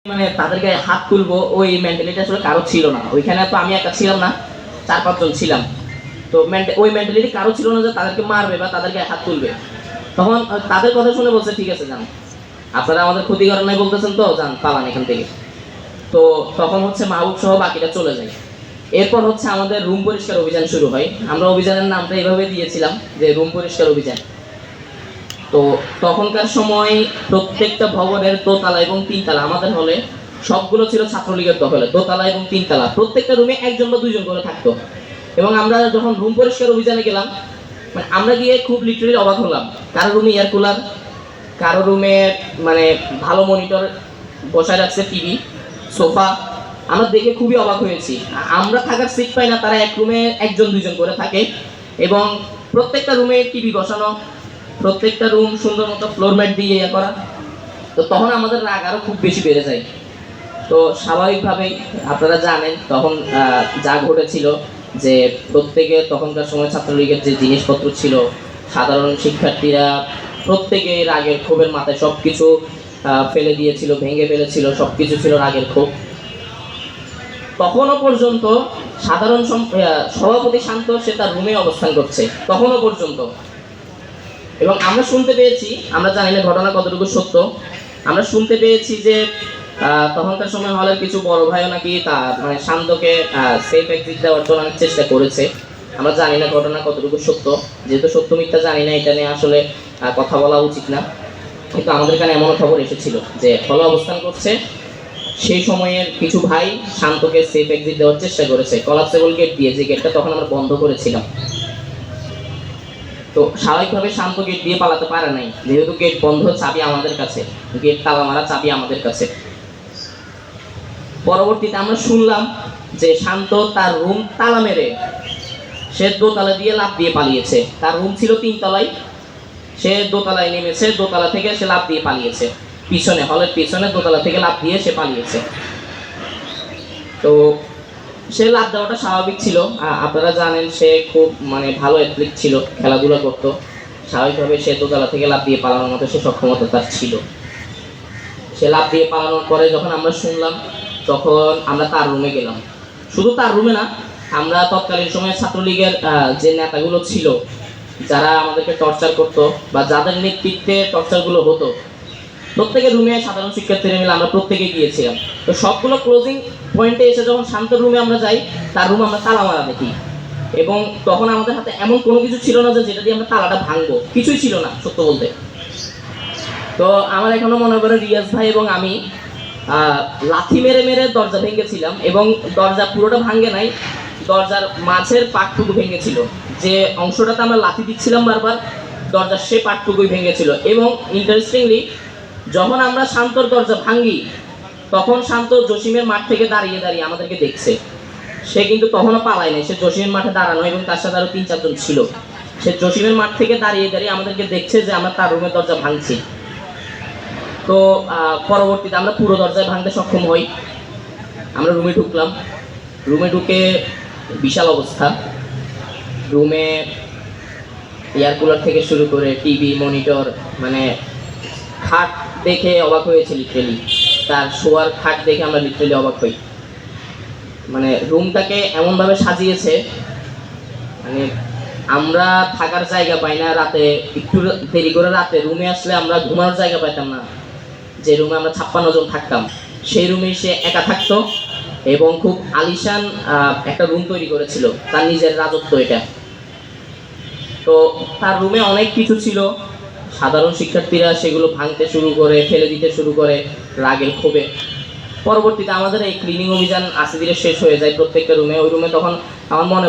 মানে তাদেরকে হাত তুলবো ওই মেন্টালিটি আসলে কারো ছিল না। ওইখানে তো আমি একা ছিলাম না, 4-5 জন ছিলাম। তো ওই মেন্টালিটি কারো ছিল না যে তাদেরকে মারবে বা তাদেরকে হাত তুলবে। তখন তাদের কথা শুনে বলছে ঠিক আছে যান, আপনারা আমাদের ক্ষতি করেন নাই বলতেছেন তো যান পালান এখান থেকে। তো তখন হচ্ছে মাহবুব সহ বাকিটা চলে যায়। এরপর হচ্ছে আমাদের রুম পরিষ্কার অভিযান শুরু হয়। আমরা অভিযানের নামটা এইভাবে দিয়েছিলাম যে রুম পরিষ্কার অভিযান। তো তখনকার সময় প্রত্যেকটা ভবনের দোতলা এবং তিনতলা, আমাদের হলে সবগুলো ছিল ছাত্রলীগের দখলে, দোতলা এবং তিনতলা প্রত্যেকটা রুমে একজন বা দুইজন করে থাকতো। এবং আমরা যখন রুম পরিষ্কার অভিযানে গেলাম, মানে আমরা গিয়ে খুব লিটারেলি অবাক হলাম। কারো রুমে এয়ার কুলার, কারো রুমে মানে ভালো মনিটর বসায় রাখছে, টিভি, সোফা। আমরা দেখে খুবই অবাক হয়েছি। আমরা থাকার সিট পাই না, তারা এক রুমে একজন দুইজন করে থাকে এবং প্রত্যেকটা রুমে টিভি বসানো, প্রত্যেকটা রুম সুন্দর মতো ফ্লোর ম্যাট দিয়ে ইয়ে করা। তো তখন আমাদের রাগ আরও খুব বেশি বেড়ে যায়। তো স্বাভাবিকভাবেই আপনারা জানেন তখন যা ঘটেছিল যে প্রত্যেকে তখনকার সময় ছাত্রলীগের যে জিনিসপত্র ছিল, সাধারণ শিক্ষার্থীরা প্রত্যেকে রাগের ক্ষোভের মাথায় সব কিছু ফেলে দিয়েছিল, ভেঙে ফেলেছিল, সব কিছু ছিল রাগের ক্ষোভ। তখনও পর্যন্ত সাধারণ সভাপতি শান্ত সে তার রুমে অবস্থান করছে তখনও পর্যন্ত। এবং আমরা শুনতে পেয়েছি, আমরা জানি না ঘটনা কতটুকু সত্য, আমরা শুনতে পেয়েছি যে তখনকার সময় হলের কিছু বড় ভাইও নাকি তার মানে শান্তকে সেফ এক্সিট দেওয়ার জন্য অনেক চেষ্টা করেছে। আমরা জানি না ঘটনা কতটুকু সত্য, যেহেতু সত্য মিথ্যা জানি না, এটা নিয়ে আসলে কথা বলা উচিত না। কিন্তু আমাদের কানে এমন খবর এসেছিল যে হলে অবস্থান করছে, সেই সময়ের কিছু ভাই শান্তকে সেফ এক্সিট দেওয়ার চেষ্টা করেছে কলাপসেবল গেট দিয়ে, যে গেটটা তখন আমরা বন্ধ করেছিলাম। তো স্বাভাবিকভাবে শান্ত গেট দিয়ে পালাতে পারে নাই, যেহেতু গেট বন্ধ, চাবি আমাদের কাছে, গেট তালা মারা, চাবি আমাদের কাছে। পরবর্তীতে আমরা শুনলাম যে শান্ত তার রুম তালা মেরে সে দোতলা দিয়ে লাফ দিয়ে পালিয়েছে। তার রুম ছিল 3 তলায়, সে দোতলায় নেমেছে, দোতলা থেকে সে লাফ দিয়ে পালিয়েছে, পিছনে হলের পিছনে দোতলা থেকে লাফ দিয়ে সে পালিয়েছে। তো সে লাফ দেওয়াটা স্বাভাবিক ছিল। আপনারা জানেন সে খুব মানে ভালো অ্যাথলিট ছিল, খেলাধুলা করতো, স্বাভাবিকভাবে সে দোতলা থেকে লাফ দিয়ে পালানোর মতো সে সক্ষমতা তার ছিল। সে লাফ দিয়ে পালানোর পরে যখন আমরা শুনলাম, তখন আমরা তার রুমে গেলাম। শুধু তার রুমে না, আমরা তৎকালীন সময়ে ছাত্রলীগের যে নেতাগুলো ছিল, যারা আমাদেরকে টর্চার করতো বা যাদের নেতৃত্বে টর্চারগুলো হতো, প্রত্যেকের রুমে সাধারণ শিক্ষার্থীরা মিলে আমরা প্রত্যেকে গিয়েছিলাম। তো সবগুলো ক্লোজিং পয়েন্টে এসে যখন শান্ত রুমে আমরা যাই, তার রুমে আমরা তালা মারা দেখি। এবং তখন আমাদের হাতে এমন কোনো কিছু ছিল না যে যেটা দিয়ে আমরা তালাটা ভাঙবো, কিছুই ছিল না সত্য বলতে। তো আমার এখনো মনে পড়ে রিয়াজ ভাই এবং আমি লাথি মেরে মেরে দরজা ভেঙেছিলাম, এবং দরজা পুরোটা ভাঙে নাই, দরজার মাঝের পাটটুকু ভেঙেছিল, যে অংশটাতে আমরা লাথি দিচ্ছিলাম বারবার, দরজার সে পাটটুকুই ভেঙেছিল। এবং ইন্টারেস্টিংলি যখন আমরা শান্তর দরজা ভাঙি, তখন শান্ত জসিমের মাঠ থেকে দাঁড়িয়ে দাঁড়িয়ে আমাদেরকে দেখছে। সে কিন্তু তখনও পালায় নাই, সে জসিমের মাঠে দাঁড়ানো এবং তার সাথে আরও 3-4 জন ছিল। সে জসিমের মাঠ থেকে দাঁড়িয়ে দাঁড়িয়ে আমাদেরকে দেখছে যে আমরা তার রুমের দরজা ভাঙছি। তো পরবর্তীতে আমরা পুরো দরজায় ভাঙতে সক্ষম হই। আমরা রুমে ঢুকলাম, রুমে ঢুকে বিশাল অবস্থা। রুমে এয়ার কুলার থেকে শুরু করে টিভি, মনিটর, মানে খাট দেখে অবাক হয়েছে লিটারেলি। তার শোয়ার খাট দেখে আমরা লিটারেলি অবাক হই। মানে রুমটাকে এমনভাবে সাজিয়েছে, মানে আমরা থাকার জায়গা পাই না। রাতে একটু দেরি করে রাতে রুমে আসলে আমরা ঘুমানোর জায়গা পাইতাম না। যে রুমে আমরা 56 জন থাকতাম, সেই রুমেই সে একা থাকতো এবং খুব আলিশান একটা রুম তৈরি করেছিল, তার নিজের রাজত্ব এটা। তো তার রুমে অনেক কিছু ছিল, সাধারণ শিক্ষার্থীরা সেগুলো ভাঙতে শুরু করে, ফেলে দিতে শুরু করে রাগের ক্ষোভে। পরবর্তীতে আমাদের এই ক্লিনিং অভিযান আস্তে ধীরে শেষ হয়ে যায় প্রত্যেকটা রুমে। ওই রুমে তখন আমার মনে